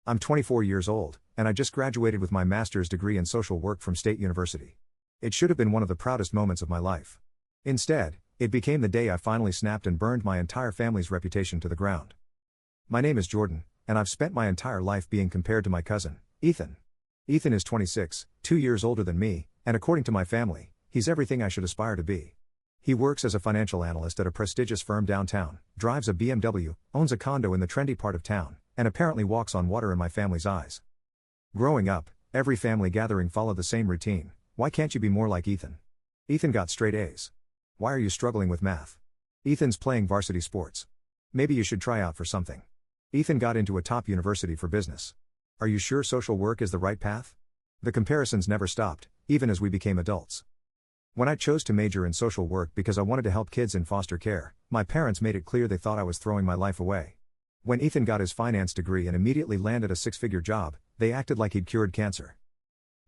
I'm 24 years old, and I just graduated with my master's degree in social work from State University. It should have been one of the proudest moments of my life. Instead, it became the day I finally snapped and burned my entire family's reputation to the ground. My name is Jordan, and I've spent my entire life being compared to my cousin, Ethan. Ethan is 26, 2 years older than me, and according to my family, he's everything I should aspire to be. He works as a financial analyst at a prestigious firm downtown, drives a BMW, owns a condo in the trendy part of town, and apparently walks on water in my family's eyes. Growing up, every family gathering followed the same routine. Why can't you be more like Ethan? Ethan got straight A's. Why are you struggling with math? Ethan's playing varsity sports. Maybe you should try out for something. Ethan got into a top university for business. Are you sure social work is the right path? The comparisons never stopped, even as we became adults. When I chose to major in social work because I wanted to help kids in foster care, my parents made it clear they thought I was throwing my life away. When Ethan got his finance degree and immediately landed a six-figure job, they acted like he'd cured cancer.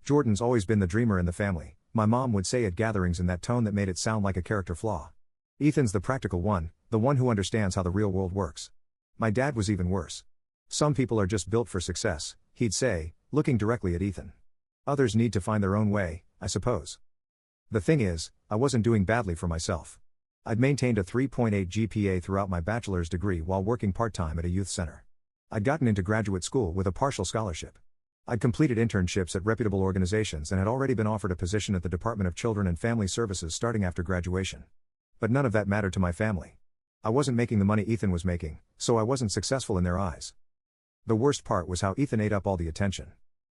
Jordan's always been the dreamer in the family, my mom would say at gatherings in that tone that made it sound like a character flaw. Ethan's the practical one, the one who understands how the real world works. My dad was even worse. Some people are just built for success, he'd say, looking directly at Ethan. Others need to find their own way, I suppose. The thing is, I wasn't doing badly for myself. I'd maintained a 3.8 GPA throughout my bachelor's degree while working part-time at a youth center. I'd gotten into graduate school with a partial scholarship. I'd completed internships at reputable organizations and had already been offered a position at the Department of Children and Family Services starting after graduation. But none of that mattered to my family. I wasn't making the money Ethan was making, so I wasn't successful in their eyes. The worst part was how Ethan ate up all the attention.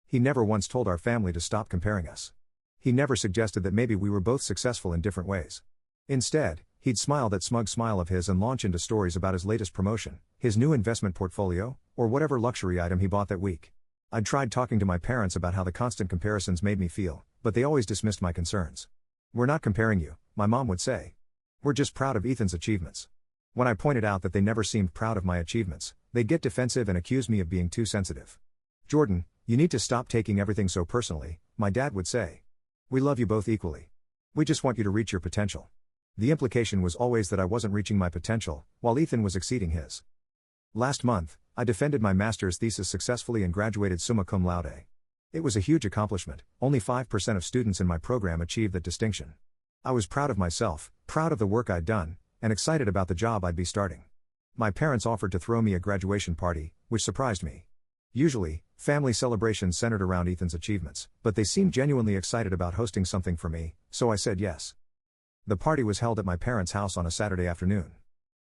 He never once told our family to stop comparing us. He never suggested that maybe we were both successful in different ways. Instead, he'd smile that smug smile of his and launch into stories about his latest promotion, his new investment portfolio, or whatever luxury item he bought that week. I'd tried talking to my parents about how the constant comparisons made me feel, but they always dismissed my concerns. We're not comparing you, my mom would say. We're just proud of Ethan's achievements. When I pointed out that they never seemed proud of my achievements, they'd get defensive and accuse me of being too sensitive. Jordan, you need to stop taking everything so personally, my dad would say. We love you both equally. We just want you to reach your potential. The implication was always that I wasn't reaching my potential, while Ethan was exceeding his. Last month, I defended my master's thesis successfully and graduated summa cum laude. It was a huge accomplishment, only 5% of students in my program achieved that distinction. I was proud of myself, proud of the work I'd done, and excited about the job I'd be starting. My parents offered to throw me a graduation party, which surprised me. Usually, family celebrations centered around Ethan's achievements, but they seemed genuinely excited about hosting something for me, so I said yes. The party was held at my parents' house on a Saturday afternoon.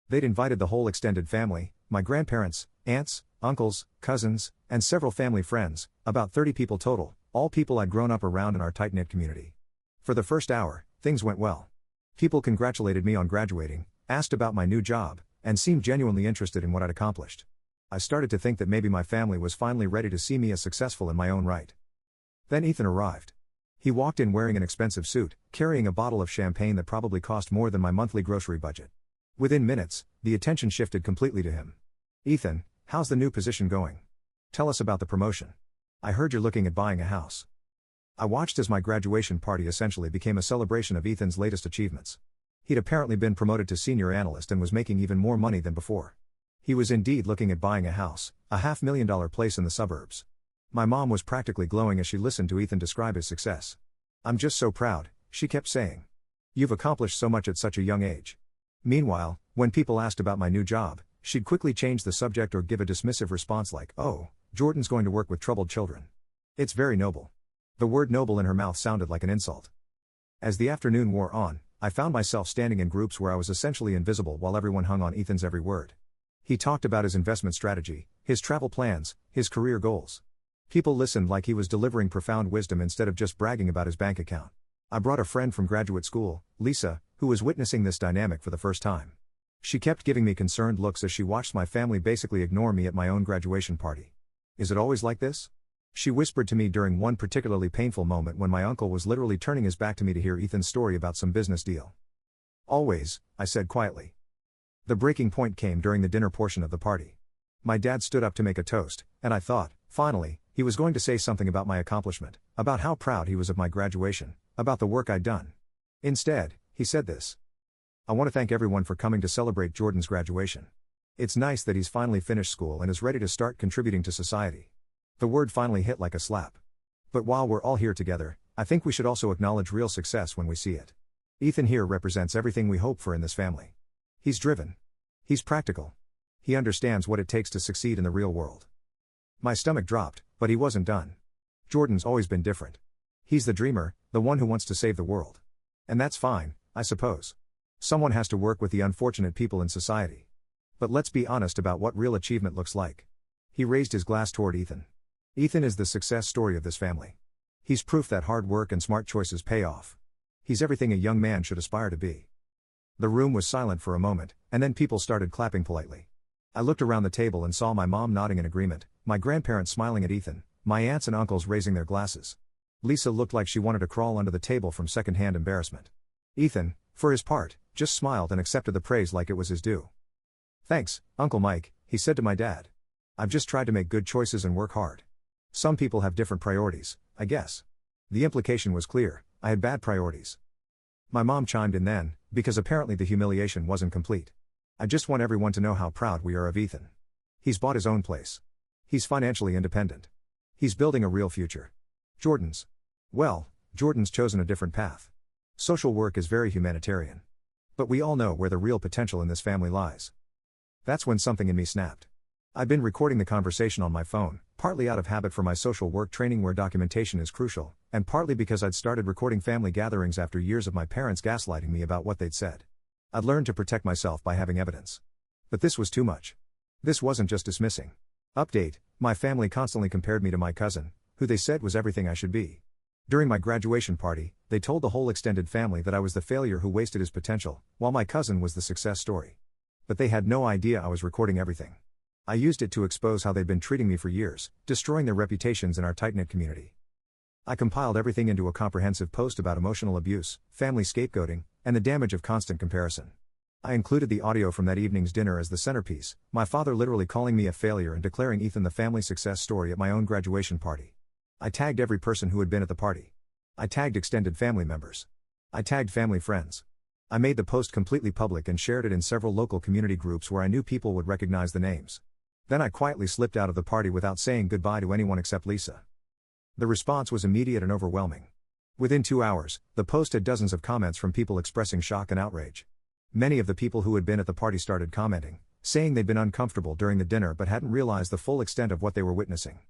They'd invited the whole extended family, my grandparents, aunts, uncles, cousins, and several family friends, about 30 people total, all people I'd grown up around in our tight-knit community. For the first hour, things went well. People congratulated me on graduating, asked about my new job, and seemed genuinely interested in what I'd accomplished. I started to think that maybe my family was finally ready to see me as successful in my own right. Then Ethan arrived. He walked in wearing an expensive suit, carrying a bottle of champagne that probably cost more than my monthly grocery budget. Within minutes, the attention shifted completely to him. Ethan, how's the new position going? Tell us about the promotion. I heard you're looking at buying a house. I watched as my graduation party essentially became a celebration of Ethan's latest achievements. He'd apparently been promoted to senior analyst and was making even more money than before. He was indeed looking at buying a house, a $500,000 place in the suburbs. My mom was practically glowing as she listened to Ethan describe his success. I'm just so proud, she kept saying. You've accomplished so much at such a young age. Meanwhile, when people asked about my new job, she'd quickly change the subject or give a dismissive response like, oh, Jordan's going to work with troubled children. It's very noble. The word noble in her mouth sounded like an insult. As the afternoon wore on, I found myself standing in groups where I was essentially invisible while everyone hung on Ethan's every word. He talked about his investment strategy, his travel plans, his career goals. People listened like he was delivering profound wisdom instead of just bragging about his bank account. I brought a friend from graduate school, Lisa, who was witnessing this dynamic for the first time. She kept giving me concerned looks as she watched my family basically ignore me at my own graduation party. Is it always like this? She whispered to me during one particularly painful moment when my uncle was literally turning his back to me to hear Ethan's story about some business deal. Always, I said quietly. The breaking point came during the dinner portion of the party. My dad stood up to make a toast, and I thought, finally, he was going to say something about my accomplishment, about how proud he was of my graduation, about the work I'd done. Instead, he said this. I want to thank everyone for coming to celebrate Jordan's graduation. It's nice that he's finally finished school and is ready to start contributing to society. The word finally hit like a slap. But while we're all here together, I think we should also acknowledge real success when we see it. Ethan here represents everything we hope for in this family. He's driven. He's practical. He understands what it takes to succeed in the real world. My stomach dropped, but he wasn't done. Jordan's always been different. He's the dreamer, the one who wants to save the world. And that's fine, I suppose. Someone has to work with the unfortunate people in society. But let's be honest about what real achievement looks like. He raised his glass toward Ethan. Ethan is the success story of this family. He's proof that hard work and smart choices pay off. He's everything a young man should aspire to be. The room was silent for a moment, and then people started clapping politely. I looked around the table and saw my mom nodding in agreement, my grandparents smiling at Ethan, my aunts and uncles raising their glasses. Lisa looked like she wanted to crawl under the table from secondhand embarrassment. Ethan, for his part, just smiled and accepted the praise like it was his due. "Thanks, Uncle Mike," he said to my dad. "I've just tried to make good choices and work hard. Some people have different priorities, I guess." The implication was clear, I had bad priorities. My mom chimed in then, because apparently the humiliation wasn't complete. "I just want everyone to know how proud we are of Ethan. He's bought his own place. He's financially independent. He's building a real future. Jordan's chosen a different path. Social work is very humanitarian. But we all know where the real potential in this family lies." That's when something in me snapped. I'd been recording the conversation on my phone, partly out of habit for my social work training where documentation is crucial, and partly because I'd started recording family gatherings after years of my parents gaslighting me about what they'd said. I'd learned to protect myself by having evidence. But this was too much. This wasn't just dismissing. Update: my family constantly compared me to my cousin, who they said was everything I should be. During my graduation party, they told the whole extended family that I was the failure who wasted his potential, while my cousin was the success story. But they had no idea I was recording everything. I used it to expose how they'd been treating me for years, destroying their reputations in our tight-knit community. I compiled everything into a comprehensive post about emotional abuse, family scapegoating, and the damage of constant comparison. I included the audio from that evening's dinner as the centerpiece, my father literally calling me a failure and declaring Ethan the family success story at my own graduation party. I tagged every person who had been at the party. I tagged extended family members. I tagged family friends. I made the post completely public and shared it in several local community groups where I knew people would recognize the names. Then I quietly slipped out of the party without saying goodbye to anyone except Lisa. The response was immediate and overwhelming. Within 2 hours, the post had dozens of comments from people expressing shock and outrage. Many of the people who had been at the party started commenting, saying they'd been uncomfortable during the dinner but hadn't realized the full extent of what they were witnessing.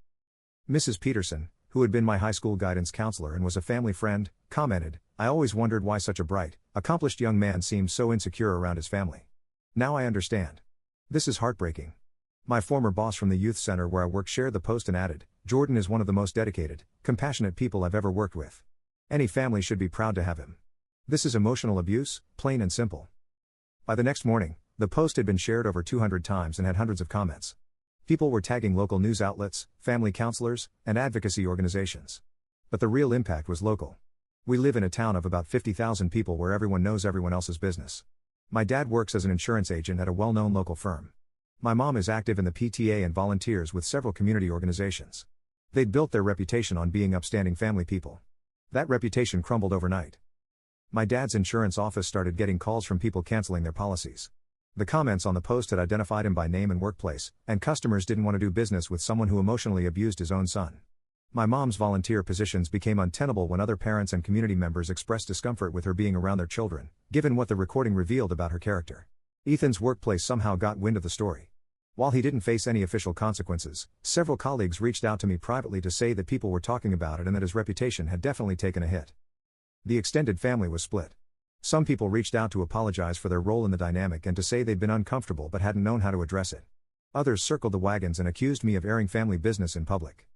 Mrs. Peterson, who had been my high school guidance counselor and was a family friend, commented, "I always wondered why such a bright, accomplished young man seemed so insecure around his family. Now I understand. This is heartbreaking." My former boss from the youth center where I worked shared the post and added, "Jordan is one of the most dedicated, compassionate people I've ever worked with. Any family should be proud to have him. This is emotional abuse, plain and simple." By the next morning, the post had been shared over 200 times and had hundreds of comments. People were tagging local news outlets, family counselors, and advocacy organizations. But the real impact was local. We live in a town of about 50,000 people where everyone knows everyone else's business. My dad works as an insurance agent at a well-known local firm. My mom is active in the PTA and volunteers with several community organizations. They'd built their reputation on being upstanding family people. That reputation crumbled overnight. My dad's insurance office started getting calls from people canceling their policies. The comments on the post had identified him by name and workplace, and customers didn't want to do business with someone who emotionally abused his own son. My mom's volunteer positions became untenable when other parents and community members expressed discomfort with her being around their children, given what the recording revealed about her character. Ethan's workplace somehow got wind of the story. While he didn't face any official consequences, several colleagues reached out to me privately to say that people were talking about it and that his reputation had definitely taken a hit. The extended family was split. Some people reached out to apologize for their role in the dynamic and to say they'd been uncomfortable but hadn't known how to address it. Others circled the wagons and accused me of airing family business in public.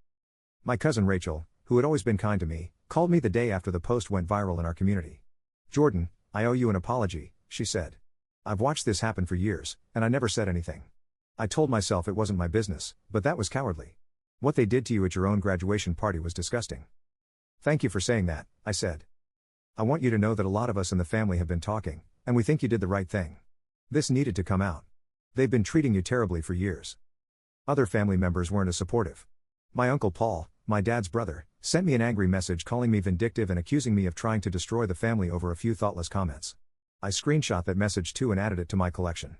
My cousin Rachel, who had always been kind to me, called me the day after the post went viral in our community. "Jordan, I owe you an apology," she said. "I've watched this happen for years, and I never said anything. I told myself it wasn't my business, but that was cowardly. What they did to you at your own graduation party was disgusting." "Thank you for saying that," I said. "I want you to know that a lot of us in the family have been talking, and we think you did the right thing. This needed to come out. They've been treating you terribly for years." Other family members weren't as supportive. My uncle Paul, my dad's brother, sent me an angry message calling me vindictive and accusing me of trying to destroy the family over a few thoughtless comments. I screenshot that message too and added it to my collection.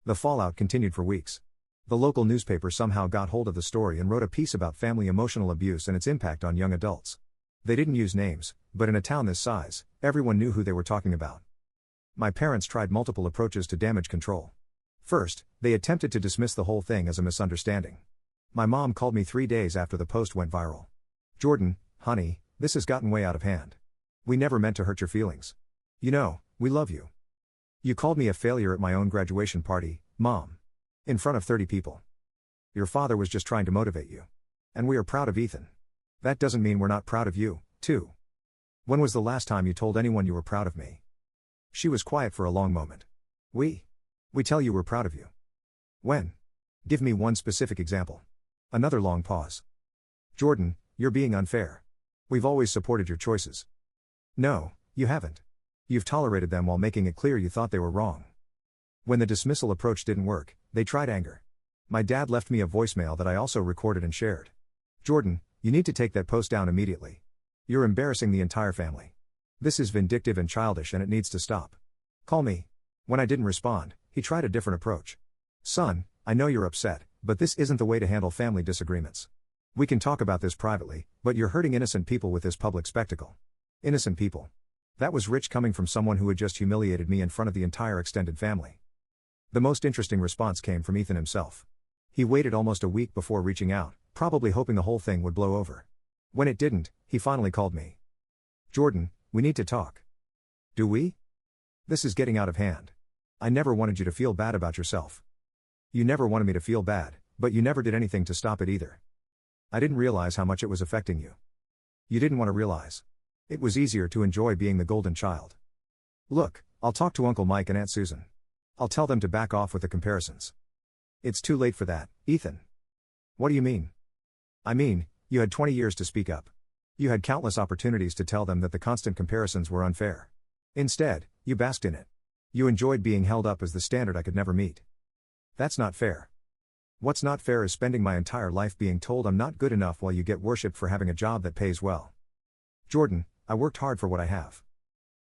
The fallout continued for weeks. The local newspaper somehow got hold of the story and wrote a piece about family emotional abuse and its impact on young adults. They didn't use names, but in a town this size, everyone knew who they were talking about. My parents tried multiple approaches to damage control. First, they attempted to dismiss the whole thing as a misunderstanding. My mom called me 3 days after the post went viral. "Jordan, honey, this has gotten way out of hand. We never meant to hurt your feelings. You know, we love you. You called me a failure at my own graduation party, Mom. In front of 30 people. Your father was just trying to motivate you. And we are proud of Ethan. That doesn't mean we're not proud of you, too. When was the last time you told anyone you were proud of me?" She was quiet for a long moment. We tell you we're proud of you. When? Give me one specific example." Another long pause. "Jordan, you're being unfair. We've always supported your choices." "No, you haven't. You've tolerated them while making it clear you thought they were wrong." When the dismissal approach didn't work, they tried anger. My dad left me a voicemail that I also recorded and shared. "Jordan, you need to take that post down immediately. You're embarrassing the entire family. This is vindictive and childish and it needs to stop. Call me." When I didn't respond, he tried a different approach. "Son, I know you're upset, but this isn't the way to handle family disagreements. We can talk about this privately, but you're hurting innocent people with this public spectacle." Innocent people. That was rich coming from someone who had just humiliated me in front of the entire extended family. The most interesting response came from Ethan himself. He waited almost a week before reaching out, probably hoping the whole thing would blow over. When it didn't, he finally called me. "Jordan, we need to talk." "Do we? This is getting out of hand. I never wanted you to feel bad about yourself." "You never wanted me to feel bad, but you never did anything to stop it either." "I didn't realize how much it was affecting you." "You didn't want to realize. It was easier to enjoy being the golden child." "Look, I'll talk to Uncle Mike and Aunt Susan. I'll tell them to back off with the comparisons." "It's too late for that, Ethan." "What do you mean?" "I mean, you had 20 years to speak up. You had countless opportunities to tell them that the constant comparisons were unfair. Instead, you basked in it. You enjoyed being held up as the standard I could never meet. That's not fair. What's not fair is spending my entire life being told I'm not good enough while you get worshipped for having a job that pays well." "Jordan, I worked hard for what I have."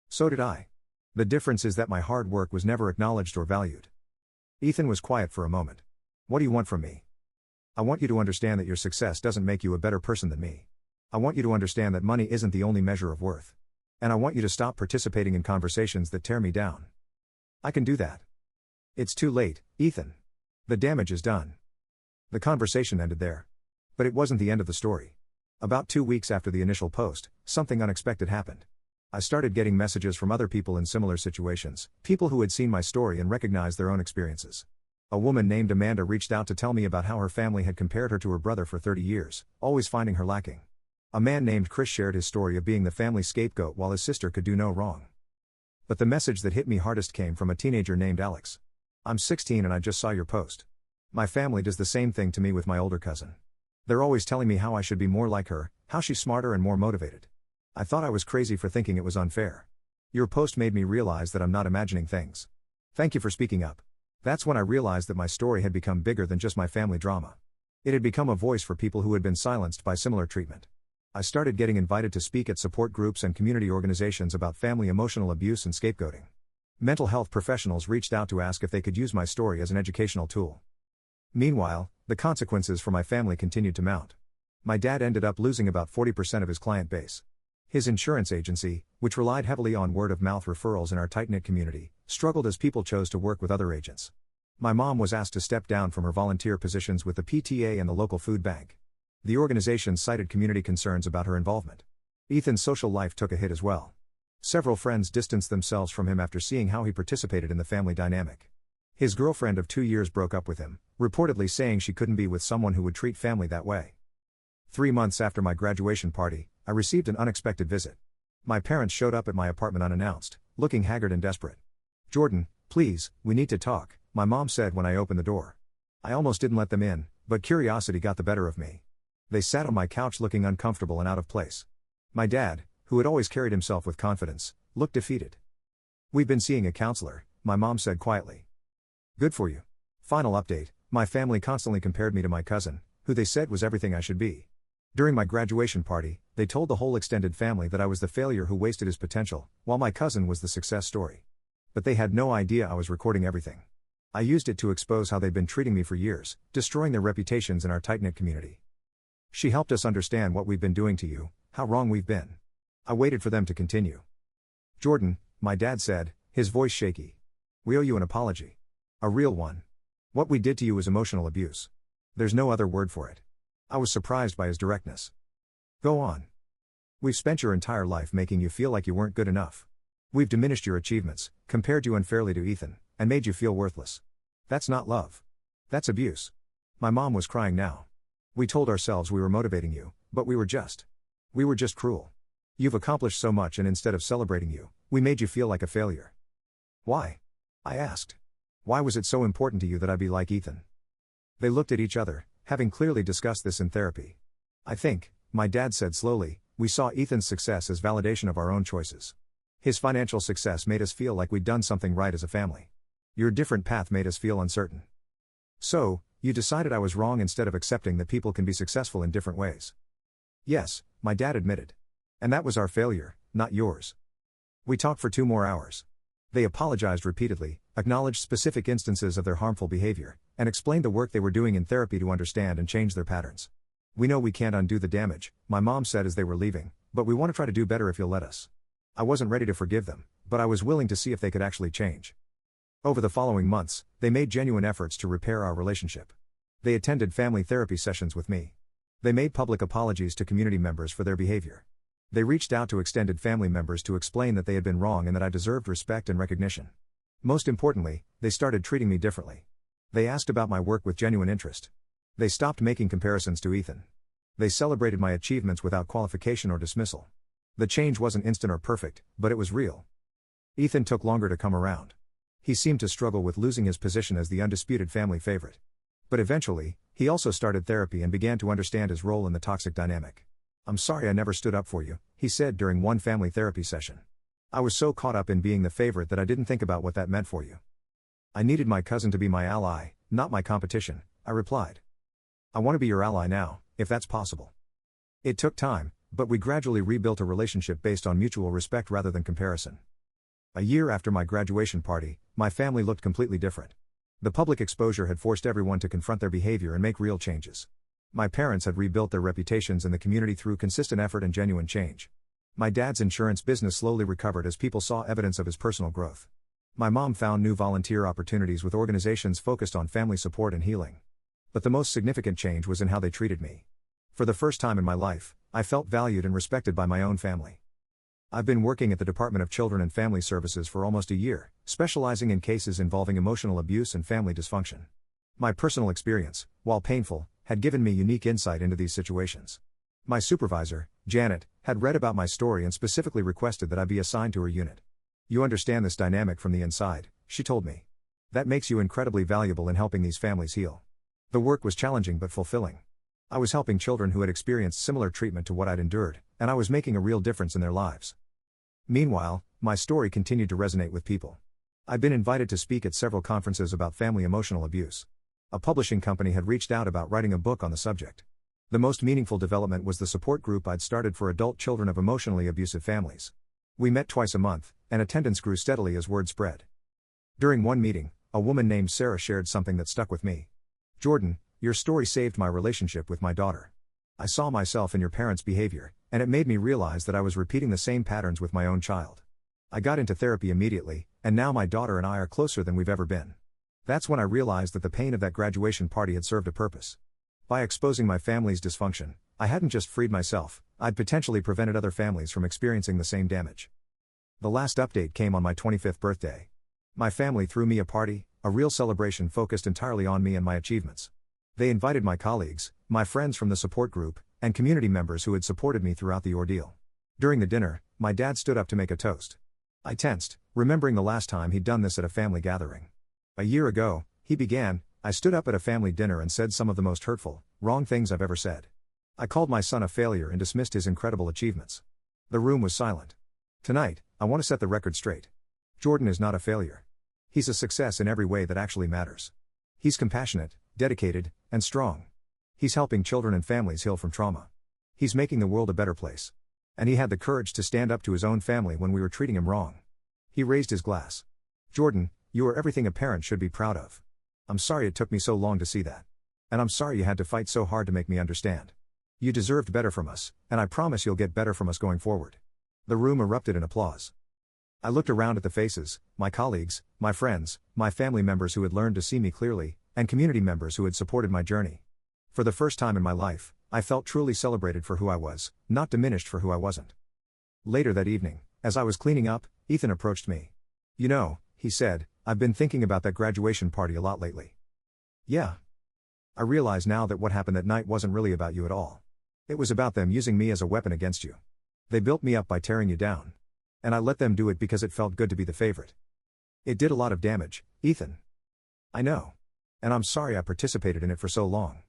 "So did I. The difference is that my hard work was never acknowledged or valued." Ethan was quiet for a moment. "What do you want from me?" "I want you to understand that your success doesn't make you a better person than me. I want you to understand that money isn't the only measure of worth. And I want you to stop participating in conversations that tear me down." "I can do that." "It's too late, Ethan. The damage is done." The conversation ended there. But it wasn't the end of the story. About 2 weeks after the initial post, something unexpected happened. I started getting messages from other people in similar situations, people who had seen my story and recognized their own experiences. A woman named Amanda reached out to tell me about how her family had compared her to her brother for 30 years, always finding her lacking. A man named Chris shared his story of being the family scapegoat while his sister could do no wrong. But the message that hit me hardest came from a teenager named Alex. "I'm 16 and I just saw your post. My family does the same thing to me with my older cousin. They're always telling me how I should be more like her, how she's smarter and more motivated. I thought I was crazy for thinking it was unfair. Your post made me realize that I'm not imagining things. Thank you for speaking up." That's when I realized that my story had become bigger than just my family drama. It had become a voice for people who had been silenced by similar treatment. I started getting invited to speak at support groups and community organizations about family emotional abuse and scapegoating. Mental health professionals reached out to ask if they could use my story as an educational tool. Meanwhile, the consequences for my family continued to mount. My dad ended up losing about 40% of his client base. His insurance agency, which relied heavily on word-of-mouth referrals in our tight-knit community, struggled as people chose to work with other agents. My mom was asked to step down from her volunteer positions with the PTA and the local food bank. The organization cited community concerns about her involvement. Ethan's social life took a hit as well. Several friends distanced themselves from him after seeing how he participated in the family dynamic. His girlfriend of 2 years broke up with him, reportedly saying she couldn't be with someone who would treat family that way. 3 months after my graduation party, I received an unexpected visit. My parents showed up at my apartment unannounced, looking haggard and desperate. "Jordan, please, we need to talk," my mom said when I opened the door. I almost didn't let them in, but curiosity got the better of me. They sat on my couch looking uncomfortable and out of place. My dad, who had always carried himself with confidence, looked defeated. "We've been seeing a counselor," my mom said quietly. "Good for you." Final update: my family constantly compared me to my cousin, who they said was everything I should be. During my graduation party, they told the whole extended family that I was the failure who wasted his potential, while my cousin was the success story. But they had no idea I was recording everything. I used it to expose how they'd been treating me for years, destroying their reputations in our tight-knit community. She helped us understand what we've been doing to you, how wrong we've been. I waited for them to continue. Jordan, my dad said, his voice shaky. We owe you an apology. A real one. What we did to you was emotional abuse. There's no other word for it. I was surprised by his directness. Go on. We've spent your entire life making you feel like you weren't good enough. We've diminished your achievements, compared you unfairly to Ethan, and made you feel worthless. That's not love. That's abuse. My mom was crying now. We told ourselves we were motivating you, but we were just cruel. You've accomplished so much, and instead of celebrating you, we made you feel like a failure. Why? I asked. Why was it so important to you that I be like Ethan? They looked at each other, having clearly discussed this in therapy. I think, my dad said slowly, we saw Ethan's success as validation of our own choices. His financial success made us feel like we'd done something right as a family. Your different path made us feel uncertain. So, you decided I was wrong instead of accepting that people can be successful in different ways. Yes, my dad admitted. And that was our failure, not yours. We talked for 2 more hours. They apologized repeatedly, acknowledged specific instances of their harmful behavior, and explained the work they were doing in therapy to understand and change their patterns. We know we can't undo the damage, my mom said as they were leaving, but we want to try to do better if you'll let us. I wasn't ready to forgive them, but I was willing to see if they could actually change. Over the following months, they made genuine efforts to repair our relationship. They attended family therapy sessions with me. They made public apologies to community members for their behavior. They reached out to extended family members to explain that they had been wrong and that I deserved respect and recognition. Most importantly, they started treating me differently. They asked about my work with genuine interest. They stopped making comparisons to Ethan. They celebrated my achievements without qualification or dismissal. The change wasn't instant or perfect, but it was real. Ethan took longer to come around. He seemed to struggle with losing his position as the undisputed family favorite. But eventually, he also started therapy and began to understand his role in the toxic dynamic. I'm sorry I never stood up for you, he said during one family therapy session. I was so caught up in being the favorite that I didn't think about what that meant for you. I needed my cousin to be my ally, not my competition, I replied. I want to be your ally now, if that's possible. It took time, but we gradually rebuilt a relationship based on mutual respect rather than comparison. A year after my graduation party, my family looked completely different. The public exposure had forced everyone to confront their behavior and make real changes. My parents had rebuilt their reputations in the community through consistent effort and genuine change. My dad's insurance business slowly recovered as people saw evidence of his personal growth. My mom found new volunteer opportunities with organizations focused on family support and healing. But the most significant change was in how they treated me. For the first time in my life, I felt valued and respected by my own family. I've been working at the Department of Children and Family Services for almost a year, specializing in cases involving emotional abuse and family dysfunction. My personal experience, while painful, had given me unique insight into these situations. My supervisor, Janet, had read about my story and specifically requested that I be assigned to her unit. You understand this dynamic from the inside, she told me. That makes you incredibly valuable in helping these families heal. The work was challenging but fulfilling. I was helping children who had experienced similar treatment to what I'd endured, and I was making a real difference in their lives. Meanwhile, my story continued to resonate with people. I'd been invited to speak at several conferences about family emotional abuse. A publishing company had reached out about writing a book on the subject. The most meaningful development was the support group I'd started for adult children of emotionally abusive families. We met twice a month, and attendance grew steadily as word spread. During one meeting, a woman named Sarah shared something that stuck with me. Jordan, your story saved my relationship with my daughter. I saw myself in your parents' behavior, and it made me realize that I was repeating the same patterns with my own child. I got into therapy immediately, and now my daughter and I are closer than we've ever been. That's when I realized that the pain of that graduation party had served a purpose. By exposing my family's dysfunction, I hadn't just freed myself, I'd potentially prevented other families from experiencing the same damage. The last update came on my 25th birthday. My family threw me a party, a real celebration focused entirely on me and my achievements. They invited my colleagues, my friends from the support group, and community members who had supported me throughout the ordeal. During the dinner, my dad stood up to make a toast. I tensed, remembering the last time he'd done this at a family gathering. A year ago, he began, I stood up at a family dinner and said some of the most hurtful, wrong things I've ever said. I called my son a failure and dismissed his incredible achievements. The room was silent. Tonight, I want to set the record straight. Jordan is not a failure. He's a success in every way that actually matters. He's compassionate, dedicated, and strong. He's helping children and families heal from trauma. He's making the world a better place. And he had the courage to stand up to his own family when we were treating him wrong. He raised his glass. Jordan, you are everything a parent should be proud of. I'm sorry it took me so long to see that. And I'm sorry you had to fight so hard to make me understand. You deserved better from us, and I promise you'll get better from us going forward." The room erupted in applause. I looked around at the faces, my colleagues, my friends, my family members who had learned to see me clearly, and community members who had supported my journey. For the first time in my life, I felt truly celebrated for who I was, not diminished for who I wasn't. Later that evening, as I was cleaning up, Ethan approached me. "You know," he said, "I've been thinking about that graduation party a lot lately." "Yeah. I realize now that what happened that night wasn't really about you at all. It was about them using me as a weapon against you. They built me up by tearing you down. And I let them do it because it felt good to be the favorite. It did a lot of damage, Ethan. I know. And I'm sorry I participated in it for so long.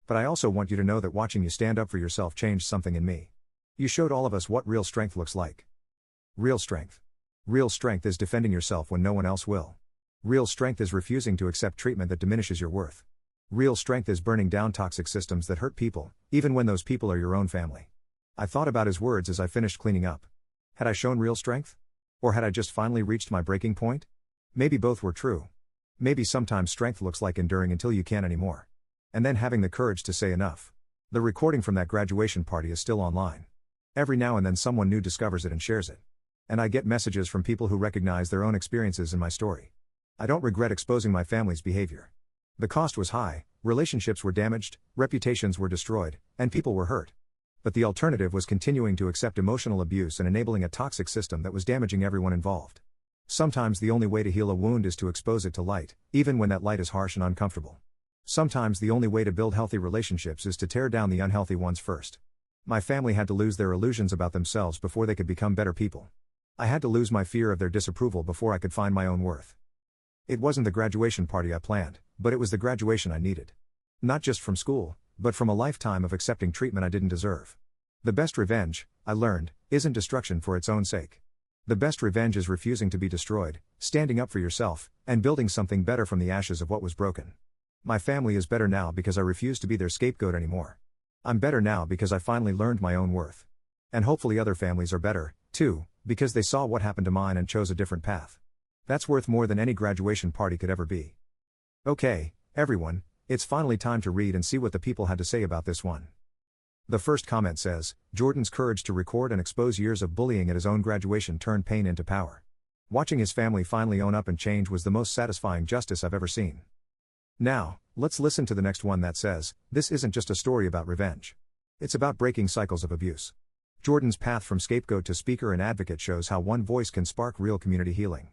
But I also want you to know that watching you stand up for yourself changed something in me. You showed all of us what real strength looks like. Real strength. Real strength is defending yourself when no one else will. Real strength is refusing to accept treatment that diminishes your worth. Real strength is burning down toxic systems that hurt people, even when those people are your own family." I thought about his words as I finished cleaning up. Had I shown real strength? Or had I just finally reached my breaking point? Maybe both were true. Maybe sometimes strength looks like enduring until you can't anymore. And then having the courage to say enough. The recording from that graduation party is still online. Every now and then someone new discovers it and shares it. And I get messages from people who recognize their own experiences in my story. I don't regret exposing my family's behavior. The cost was high, relationships were damaged, reputations were destroyed, and people were hurt. But the alternative was continuing to accept emotional abuse and enabling a toxic system that was damaging everyone involved. Sometimes the only way to heal a wound is to expose it to light, even when that light is harsh and uncomfortable. Sometimes the only way to build healthy relationships is to tear down the unhealthy ones first. My family had to lose their illusions about themselves before they could become better people. I had to lose my fear of their disapproval before I could find my own worth. It wasn't the graduation party I planned, but it was the graduation I needed. Not just from school, but from a lifetime of accepting treatment I didn't deserve. The best revenge, I learned, isn't destruction for its own sake. The best revenge is refusing to be destroyed, standing up for yourself, and building something better from the ashes of what was broken. My family is better now because I refuse to be their scapegoat anymore. I'm better now because I finally learned my own worth. And hopefully other families are better, too, because they saw what happened to mine and chose a different path. That's worth more than any graduation party could ever be. Okay, everyone, it's finally time to read and see what the people had to say about this one. The first comment says, "Jordan's courage to record and expose years of bullying at his own graduation turned pain into power. Watching his family finally own up and change was the most satisfying justice I've ever seen." Now, let's listen to the next one that says, "This isn't just a story about revenge. It's about breaking cycles of abuse. Jordan's path from scapegoat to speaker and advocate shows how one voice can spark real community healing."